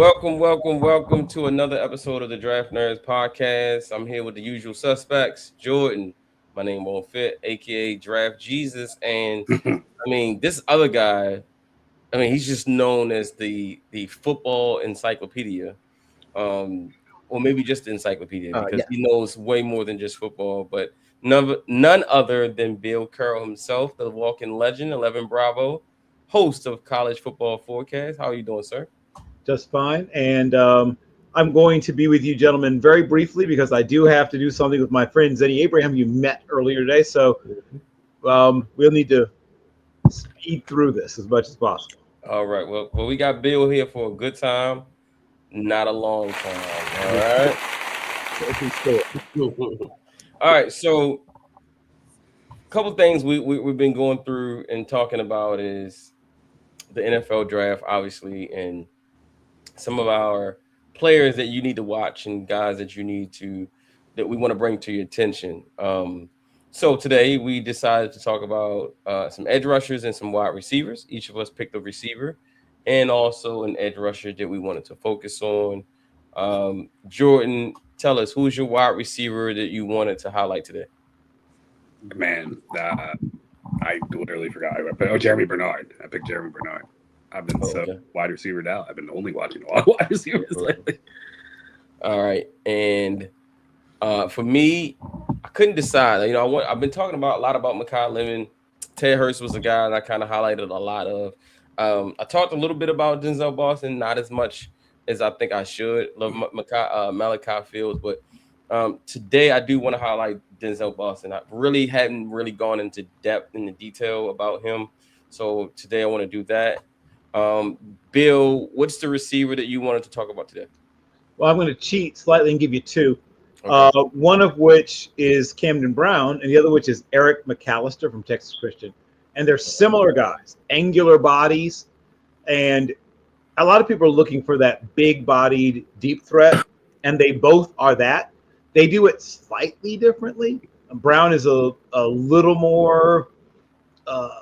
Welcome to another episode of the Draftnerd Podcast. I'm here with the usual suspects, Jordan. My name won't fit, aka Draft Jesus, and this other guy. He's just known as the football encyclopedia, or maybe just the encyclopedia because he knows way more than just football. But none other than Bill Carroll himself, the walking legend, 11 Bravo, host of College Football Forecast. How are you doing, sir? Just fine. And I'm going to be with you gentlemen very briefly because I do have to do something with my friend Zenny Abraham you met earlier today. So we'll need to speed through this as much as possible. All right. Well, we got Bill here for a good time, not a long time. All right. All right. So a couple things we've been going through and talking about is the NFL draft, obviously, and some of our players that you need to watch and guys that we want to bring to your attention. So today we decided to talk about some edge rushers and some wide receivers. Each of us picked a receiver and also an edge rusher that we wanted to focus on. Jordan, tell us, who's your wide receiver that you wanted to highlight today? Man, I literally forgot. Jeremy Bernard. I picked Jeremy Bernard. I've been wide receiver now. I've been only watching a lot of wide receivers lately. All right. And for me, I couldn't decide. I've been talking a lot about Mekhi Lemon. Ted Hurst was a guy that I kind of highlighted a lot of. I talked a little bit about Denzel Boston, not as much as I think I should. Love Malachi Fields, but today I do want to highlight Denzel Boston. I really hadn't gone into depth in the detail about him. So today I want to do that. Bill, what's the receiver that you wanted to talk about today? Well, I'm going to cheat slightly and give you two. Okay. One of which is Camden Brown, and the other which is Eric McAllister from Texas Christian. And they're similar guys, angular bodies, and a lot of people are looking for that big-bodied deep threat, and they both are that. They do it slightly differently. Brown is a little more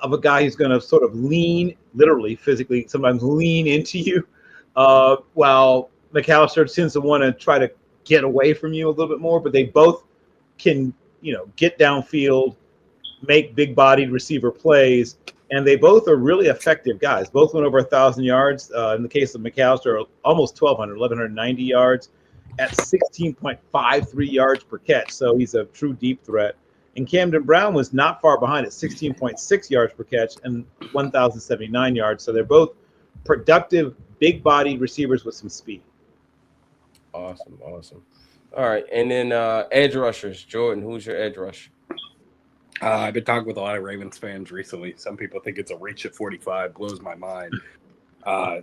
of a guy who's going to sort of lean, literally, physically, sometimes lean into you, while McAllister tends to want to try to get away from you a little bit more. But they both can, get downfield, make big-bodied receiver plays, and they both are really effective guys. Both went over 1,000 yards. In the case of McAllister, almost 1,190 yards at 16.53 yards per catch. So he's a true deep threat. And Camden Brown was not far behind at 16.6 yards per catch and 1,079 yards. So they're both productive, big-bodied receivers with some speed. Awesome. All right, and then edge rushers. Jordan, who's your edge rusher? I've been talking with a lot of Ravens fans recently. Some people think it's a reach at 45. Blows my mind.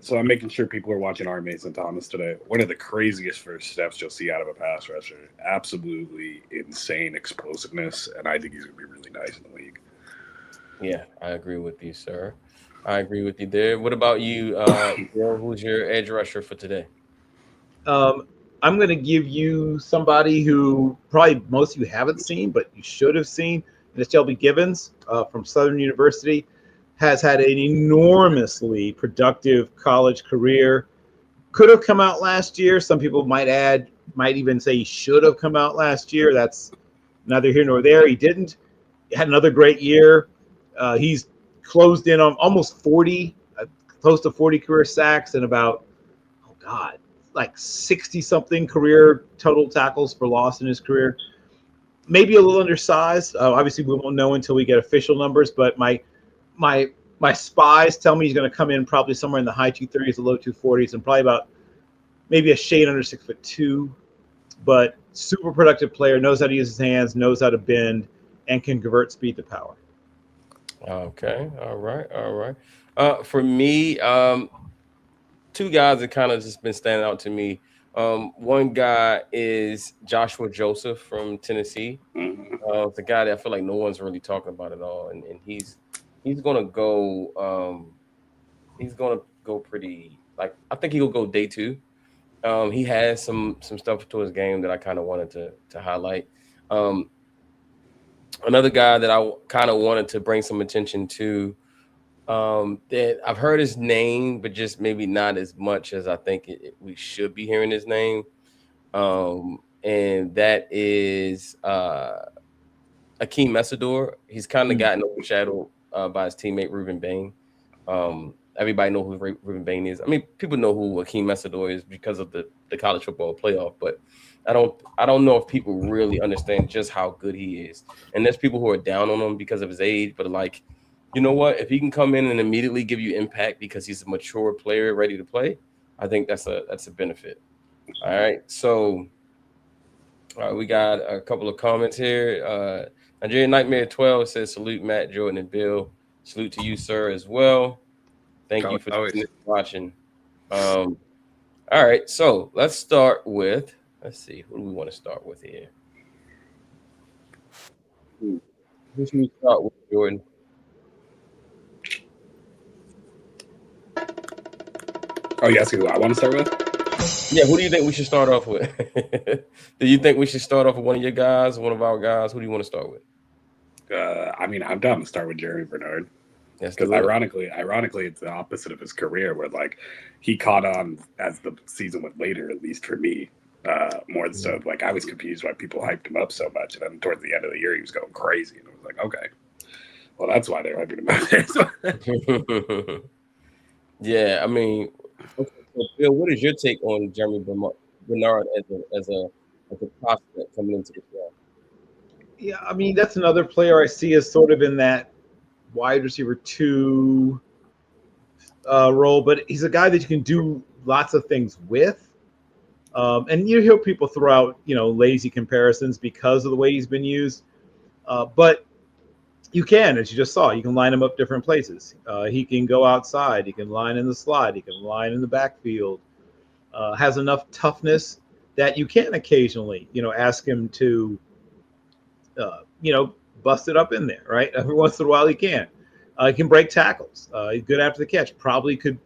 So I'm making sure people are watching our Mason Thomas today. One of the craziest first steps you'll see out of a pass rusher. Absolutely insane explosiveness, and I think he's going to be really nice in the league. Yeah, I agree with you, sir. I agree with you there. What about you, Bill? Who's your edge rusher for today? I'm going to give you somebody who probably most of you haven't seen, but you should have seen. And it's Shelby Gibbons from Southern University. Has had an enormously productive college career. Could have come out last year. Some people might even say he should have come out last year. That's neither here nor there. He didn't. He had another great year. He's closed in on almost 40, close to 40 career sacks and about, like 60-something career total tackles for loss in his career. Maybe a little undersized. Obviously, we won't know until we get official numbers, but my spies tell me he's going to come in probably somewhere in the high 230s to low 240s and probably about maybe a shade under 6'2", but super productive player, knows how to use his hands, knows how to bend, and can convert speed to power. Okay. All right. For me, two guys that kind of just been standing out to me. One guy is Joshua Joseph from Tennessee. It's a guy that I feel like no one's really talking about at all, and he's gonna go. He's gonna go pretty. Like I think he'll go day 2. He has some stuff to his game that I kind of wanted to highlight. Another guy that I kind of wanted to bring some attention to That I've heard his name, but just maybe not as much as I think we should be hearing his name. And that is Akeem Messador. He's kind of gotten overshadowed by his teammate Ruben Bain. Everybody know who Ruben Bain is. I mean, people know who Akeem Messador is because of the college football playoff, but I don't know if people really understand just how good he is. And there's people who are down on him because of his age, but like, you know what? If he can come in and immediately give you impact because he's a mature player ready to play, I think that's a benefit. All right, so we got a couple of comments here. Nigerian Nightmare 12 says salute Matt, Jordan, and Bill. Salute to you, sir, as well. Thank you for watching. All right, so let's start with. Let's see, who do we want to start with here? Who should we start with, Jordan? Oh, you asking who I want to start with? Yeah, who do you think we should start off with? Do you think we should start off with one of your guys, one of our guys? Who do you want to start with? I mean, I'm down to start with Jeremy Bernard. Because ironically, it's the opposite of his career, where like he caught on as the season went later, at least for me, more so. Like I was confused why people hyped him up so much, and then towards the end of the year, he was going crazy, and I was like, okay, well, that's why they're hyping him up. Yeah, I mean, okay, so Bill, what is your take on Jeremy Bernard as a prospect coming into the draft? Yeah, I mean that's another player I see as sort of in that wide receiver 2 role, but he's a guy that you can do lots of things with. And you hear people throw out, lazy comparisons because of the way he's been used. But you can, as you just saw, you can line him up different places. He can go outside. He can line in the slot. He can line in the backfield. Has enough toughness that you can occasionally, ask him to, bust it up in there, right? Every once in a while he can. He can break tackles. He's good after the catch. Probably could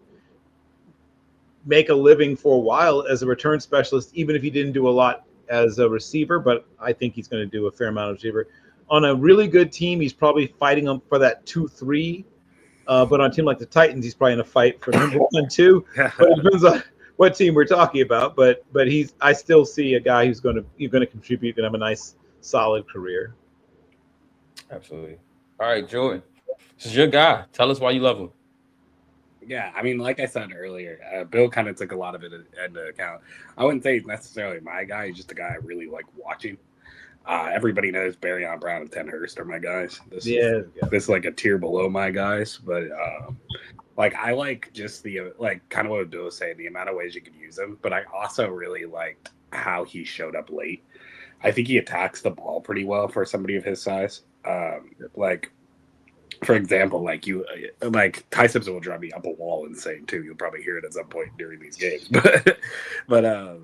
make a living for a while as a return specialist, even if he didn't do a lot as a receiver, but I think he's going to do a fair amount of receiver. On a really good team, he's probably fighting them for that 2-3. But on a team like the Titans, he's probably in a fight for number 1-2. But it depends on what team we're talking about. But I still see a guy who's going to contribute and have a nice, solid career. Absolutely. All right, Jordan, this is your guy. Tell us why you love him. Yeah, I mean, like I said earlier, Bill kind of took a lot of it into account. I wouldn't say he's necessarily my guy. He's just a guy I really like watching. Everybody knows Barryon Brown and Ten Hurst are my guys. This is like a tier below my guys, but like I like just the kind of what Bill was saying, the amount of ways you can use him. But I also really liked how he showed up late. I think he attacks the ball pretty well for somebody of his size. Like, for example, Ty Simpson will drive me up a wall insane too. You'll probably hear it at some point during these games. But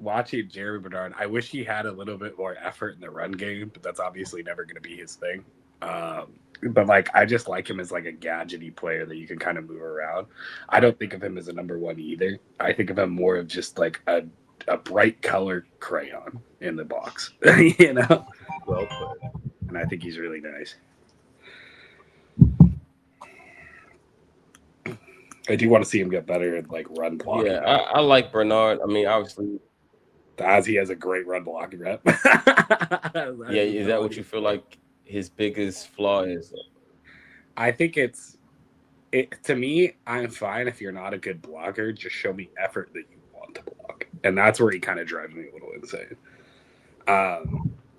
watching Jeremy Bernard, I wish he had a little bit more effort in the run game, but that's obviously never going to be his thing. But I just like him as like a gadgety player that you can kind of move around. I don't think of him as a number 1 either. I think of him more of just like a bright colored crayon in the box, Well put. And I think he's really nice. I do want to see him get better at run blocking. Yeah, I like Bernard. I mean, obviously, as he has a great run blocking rep. Yeah, is that what you feel like his biggest flaw is? I think to me, I'm fine if you're not a good blocker. Just show me effort that you want to block, and that's where he kind of drives me a little insane.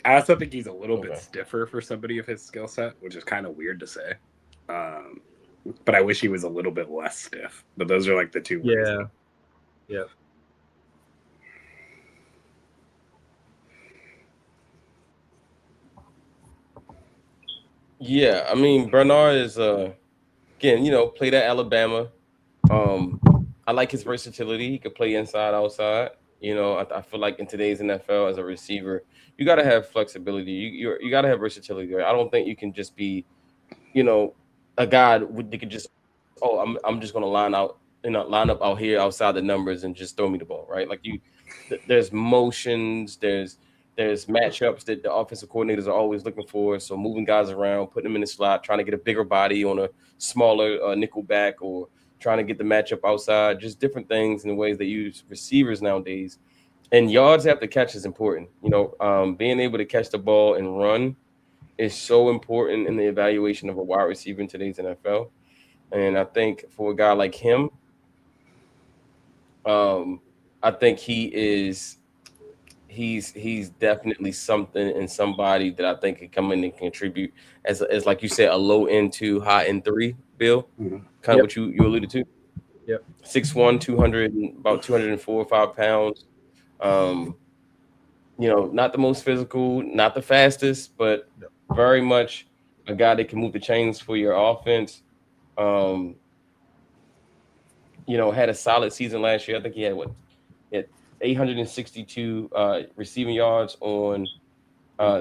I also think he's a little bit stiffer for somebody of his skill set, which is kind of weird to say. But I wish he was a little bit less stiff. But those are the two ways. Yeah. Yeah, I mean, Bernard is again, played at Alabama. I like his versatility. He could play inside, outside. I feel like in today's NFL as a receiver, you got to have flexibility. You got to have versatility. I don't think you can just be, a guy that could just, I'm just going to line up out here outside the numbers and just throw me the ball, right? There's motions, there's There's matchups that the offensive coordinators are always looking for. So moving guys around, putting them in the slot, trying to get a bigger body on a smaller nickel back, or trying to get the matchup outside, just different things in the ways they use receivers nowadays. And yards after catch is important. Being able to catch the ball and run is so important in the evaluation of a wide receiver in today's NFL. And I think for a guy like him, I think he's definitely something and somebody that I think can come in and contribute as like you said, a low end 2, high end 3, Bill. Mm-hmm. Kind of what you alluded to. Yep. 6'1", 200, about 204 or 5 pounds. Not the most physical, not the fastest, but very much a guy that can move the chains for your offense. Had a solid season last year. I think he had 862 receiving yards on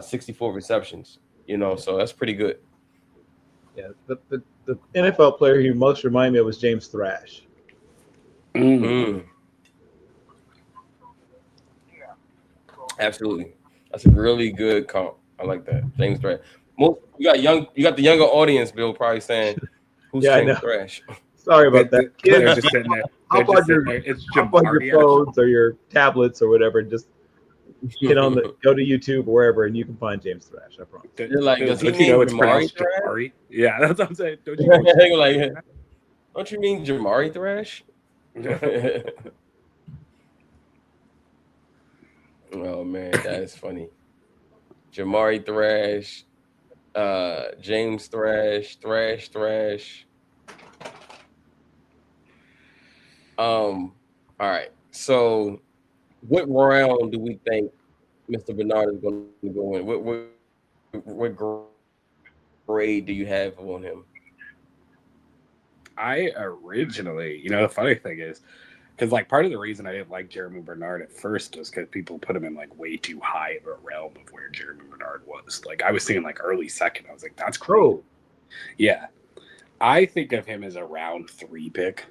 64 receptions. So that's pretty good. Yeah, the NFL player who most reminded me of was James Thrash. Mm. Absolutely, that's a really good comp. I like that, James Thrash. You got the younger audience, Bill, probably saying, "Who's James Thrash?" Sorry about that. They're just sitting there. Hop on your phones or your tablets or whatever. Just go to YouTube or wherever, and you can find James Thrash. I promise. You're like, does he mean it's pronounced Jamari? Yeah, that's what I'm saying. Don't you mean Jamari Thrash? Oh man, that is funny. Jamari Thrash, James Thrash. All right. So, what round do we think Mr. Bernard is going to go in? What grade do you have on him? I originally, the funny thing is, because part of the reason I didn't like Jeremy Bernard at first was because people put him in way too high of a realm of where Jeremy Bernard was. I was seeing early second. I was like, that's cool. Yeah. I think of him as a round 3 pick.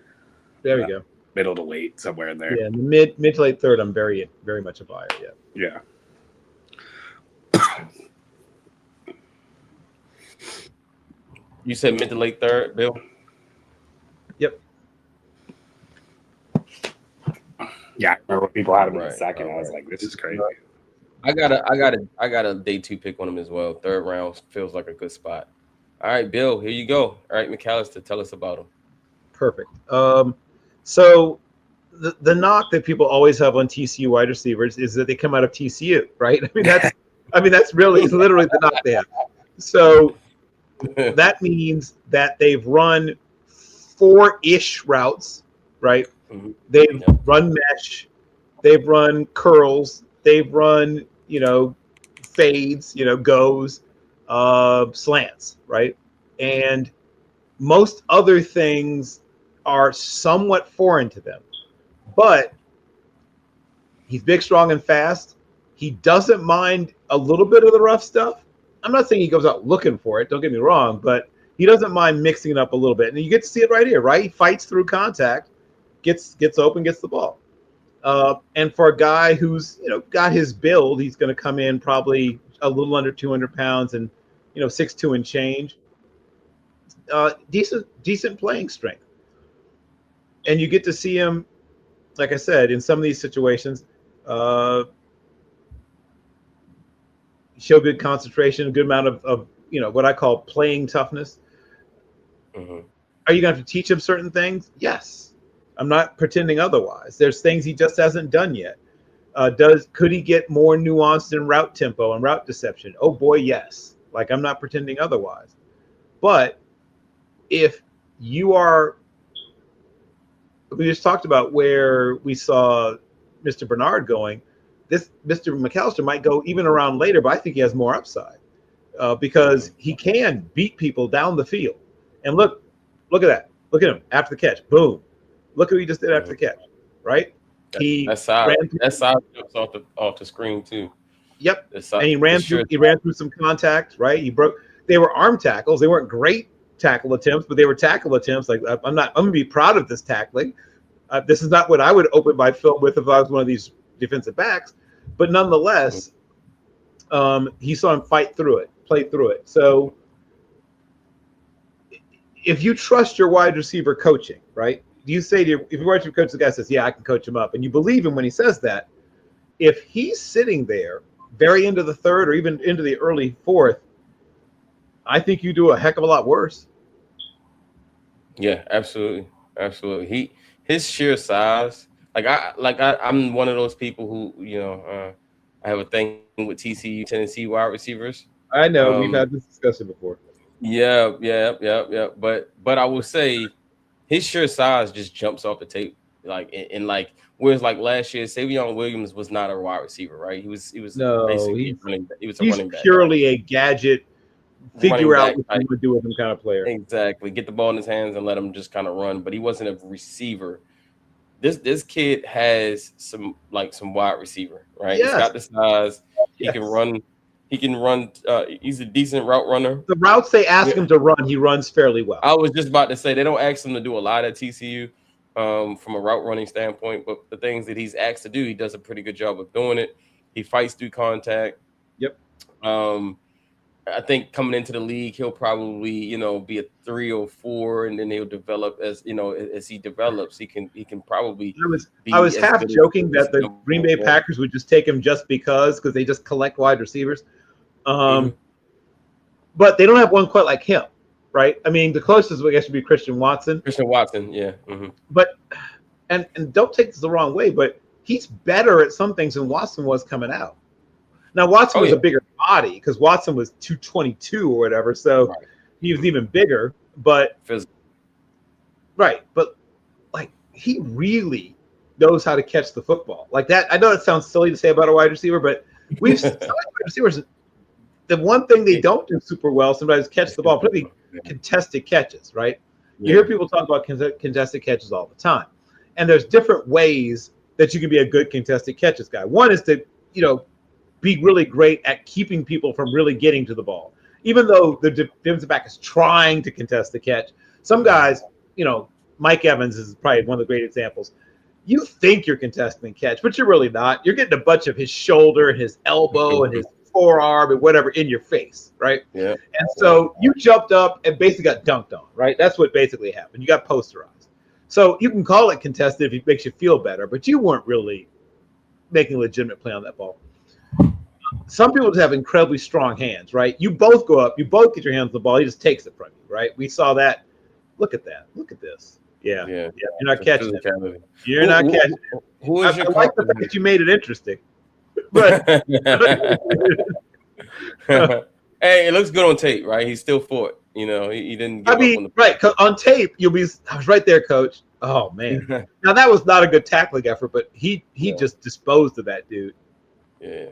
There we go. Middle to late, somewhere in there. Yeah, in the mid to late third, I'm very, very much a buyer. Yeah. You said mid to late third, Bill? Yep. Yeah, I remember when people had him in a second. I was like, this is crazy. I got a day 2 pick on him as well. 3rd round feels like a good spot. All right, Bill, here you go. All right, McAllister, tell us about him. Perfect. So the knock that people always have on TCU wide receivers is that they come out of TCU, right? That's really literally the knock they have. So that means that they've run 4-ish routes, right? Mm-hmm. They've run mesh, they've run curls, they've run, fades, goes, slants, right? And most other things are somewhat foreign to them. But he's big, strong, and fast. He doesn't mind a little bit of the rough stuff. I'm not saying he goes out looking for it, don't get me wrong, but he doesn't mind mixing it up a little bit. And you get to see it right here, right? He fights through contact, gets open, gets the ball. And for a guy who's got his build, he's going to come in probably a little under 200 pounds and 6'2" and change. Decent playing strength. And you get to see him, like I said, in some of these situations, show good concentration, a good amount of what I call playing toughness. Mm-hmm. Are you going to have to teach him certain things? Yes. I'm not pretending otherwise. There's things he just hasn't done yet. Could he get more nuanced in route tempo and route deception? Oh boy, yes. I'm not pretending otherwise. But if you are, we just talked about where we saw Mr. Bernard going. This Mr. McAllister might go even around later, but I think he has more upside because he can beat people down the field. And look at that. Look at him after the catch. Boom. Look what he just did after the catch. Right? That side jumps off the screen too. Yep. And he ran through some contact. Right? They were arm tackles. They weren't great tackle attempts, but they were tackle attempts. I'm going to be proud of this tackling. This is not what I would open my film with if I was one of these defensive backs, but nonetheless, He saw him fight through it, play through it. So if you trust your wide receiver coaching, right? You say to if your wide receiver coach, the guy says, "Yeah, I can coach him up," and you believe him when he says that. If he's sitting there, very into the third or even into the early fourth, I think you do a heck of a lot worse. Yeah, absolutely, absolutely. His sheer size, I'm one of those people who I have a thing with TCU, Tennessee wide receivers. I know we've had this discussion before. Yeah. But I will say his sheer size just jumps off the tape. Like whereas like last year, Savion Williams was not a wide receiver, right? He was basically he was a running back. He's purely a gadget, figure out what you would do with him kind of player. Exactly. Get the ball in his hands and let him just kind of run. But he wasn't a receiver. This kid has some wide receiver, right? Yes. He's got the size. He Yes. can run. He can run. He's a decent route runner. The routes they ask him to run, he runs fairly well. I was just about to say they don't ask him to do a lot at TCU from a route running standpoint, but the things that he's asked to do, he does a pretty good job of doing it. He fights through contact. Yep. I think coming into the league, he'll probably be a 3 or 4, and then he'll develop as he develops. He can probably. I was half joking that the Green Bay Packers would just take him just because they just collect wide receivers. But they don't have one quite like him, right? I mean, the closest I guess would be Christian Watson. Yeah. But and don't take this the wrong way, but he's better at some things than Watson was coming out. Now Watson was a bigger body because Watson was 222 or whatever, so he was even bigger. But but like he really knows how to catch the football like that. I know it sounds silly to say about a wide receiver, but we've seen wide receivers. The one thing they don't do super well sometimes is catch the ball, particularly contested catches, right? You hear people talk about contested catches all the time. And there's different ways that you can be a good contested catches guy. One is to, be really great at keeping people from really getting to the ball. Even though the defensive back is trying to contest the catch, some guys, Mike Evans is probably one of the great examples. You think you're contesting the catch, but you're really not. You're getting a bunch of his shoulder and his elbow and his forearm and whatever in your face, right? Yeah. And so you jumped up and basically got dunked on, right? That's what basically happened. You got posterized. So you can call it contested if it makes you feel better, but you weren't really making a legitimate play on that ball. Some people just have incredibly strong hands, right? You both go up, you both get your hands on the ball, he just takes it from you, right? We saw that. Look at that. Look at this. Yeah. You're not catching it. You're not catching it. Who is your I like the fact that you made it interesting. But hey, it looks good on tape, right? He still fought. He didn't. Give up on the right? On tape, you'll be. I was right there, coach. Oh man! Now that was not a good tackling effort, but he just disposed of that dude. Yeah.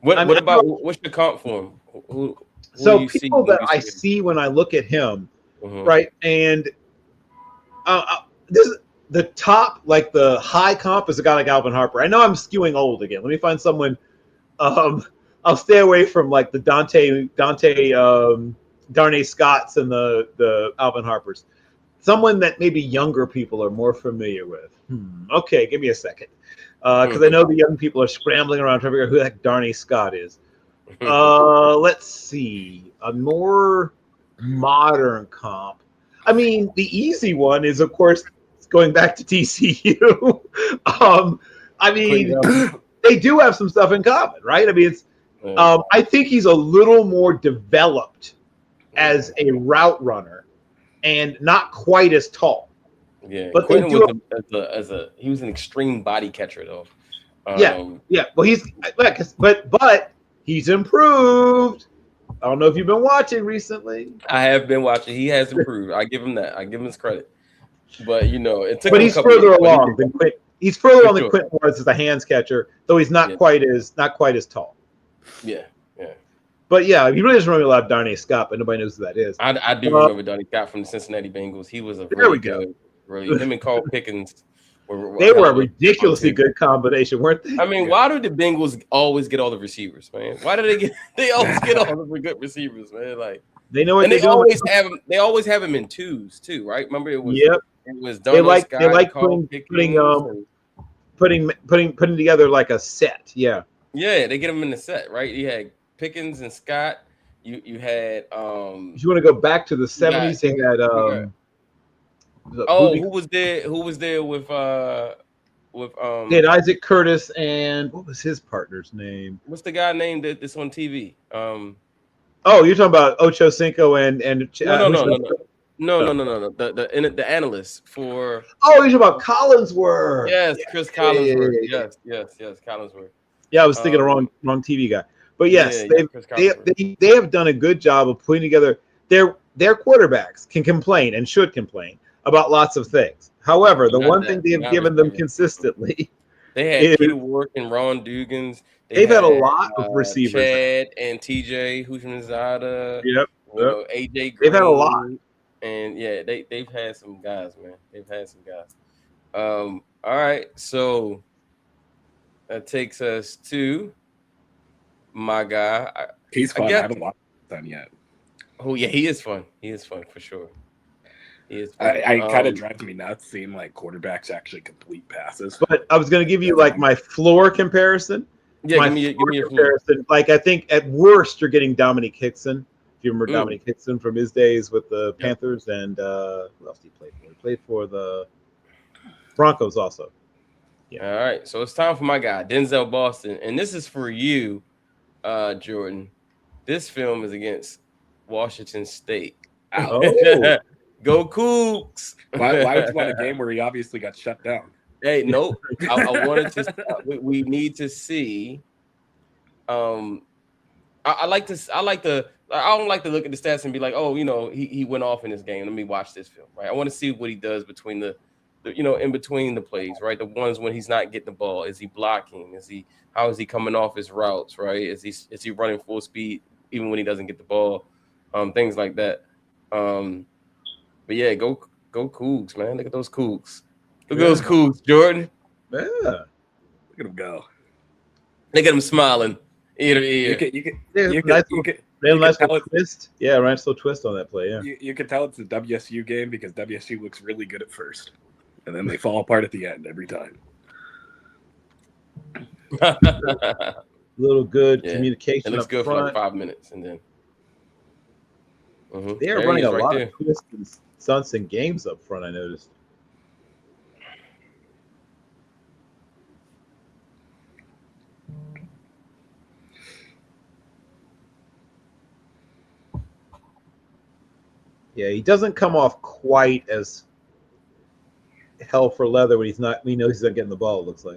What's your comp for him? Who so people that I see when I look at him, right? And this is the top, like the high comp is a guy like Alvin Harper. I know I'm skewing old again. Let me find someone. I'll stay away from like the Dante Darnay Scotts and the Alvin Harpers. Someone that maybe younger people are more familiar with. Okay, give me a second. Because I know the young people are scrambling around trying to figure out who the heck Darnay Scott is. Let's see. A more modern comp. I mean, the easy one is, of course, going back to TCU. I mean, they do have some stuff in common, right? I mean, it's. I think he's a little more developed as a route runner, and not quite as tall. Yeah, but Quentin was he was an extreme body catcher though. Yeah. Well, but he's improved. I don't know if you've been watching recently. I have been watching. He has improved. I give him that. I give him his credit. But it took. But he's further along than Quentin. He's further along than Quentin was as a hands catcher, though he's not quite as tall. Yeah. But yeah, he really doesn't remember a lot of Darnay Scott, but nobody knows who that is. I do remember Darnay Scott from the Cincinnati Bengals. He was really him and Carl Pickens they were a ridiculously good combination, weren't they? I mean, why do the Bengals always get all the receivers, man? Why do they always get all the good receivers, man? Like they know what and they always have them. They always have them in twos too, right? Remember it was Darnay Scott, they like putting together like a set. Yeah. Yeah, they get him in the set, right? You had Pickens and Scott. You had If you want to go back to the you got- 70s, they had oh, who was there? Who was there with they had Isaac Curtis and what was his partner's name? what's the guy named that's on TV? Oh, you're talking about Ocho Cinco and No. The analyst for Oh, you're talking about Collinsworth. Chris Yeah, Collinsworth. yeah. Yes, Collinsworth. Yeah, I was thinking of wrong TV guy. But yes, Chris they Collinsworth. have done a good job of putting together their quarterbacks can complain and should complain about lots of things. However, the one thing they have given them consistently they had Peter Wark and Ron Dugans. They've had a lot of receivers. Chad and TJ Houshmandzadeh. Yep. AJ Green. They've had a lot. And yeah, they've had some guys, man. They've had some guys. All right, so that takes us to my guy. He's fun. I haven't watched them yet. Oh yeah, he is fun. He is fun for sure. He is fun. I kind of drives me nuts seeing like quarterbacks actually complete passes. But I was going to give you like my floor comparison. Yeah, give me a comparison. Like I think at worst you're getting Dominic Hickson. If you remember Dominic Hickson from his days with the Panthers and who else did he play for? He played for the Broncos also. Yeah. All right, so it's time for my guy, Denzel Boston, and this is for you, Jordan. This film is against Washington State. Oh. Go Cougs! Why would you want a game where he obviously got shut down? Hey, nope. I wanted to. We need to see. I like to. I don't like to look at the stats and be like, oh, he went off in this game. Let me watch this film, right? I want to see what he does between the in between the plays, right? The ones when he's not getting the ball. Is he blocking? How is he coming off his routes, right? Is he running full speed even when he doesn't get the ball? Things like that. But yeah, go Cougs, man. Look at those Cougs. Look at those Cougs, Jordan. Yeah. Look at him go. Look at him smiling ear to ear. You can tell it's twist. Yeah, nice little twist on that play. Yeah. You can tell it's a WSU game because WSU looks really good at first, and then they fall apart at the end every time. Little good communication. It looks good front. for like 5 minutes, and then they are running a lot of twists and stunts and games up front. I noticed. Yeah, he doesn't come off quite as hell for leather when he knows he's not getting the ball. It looks like.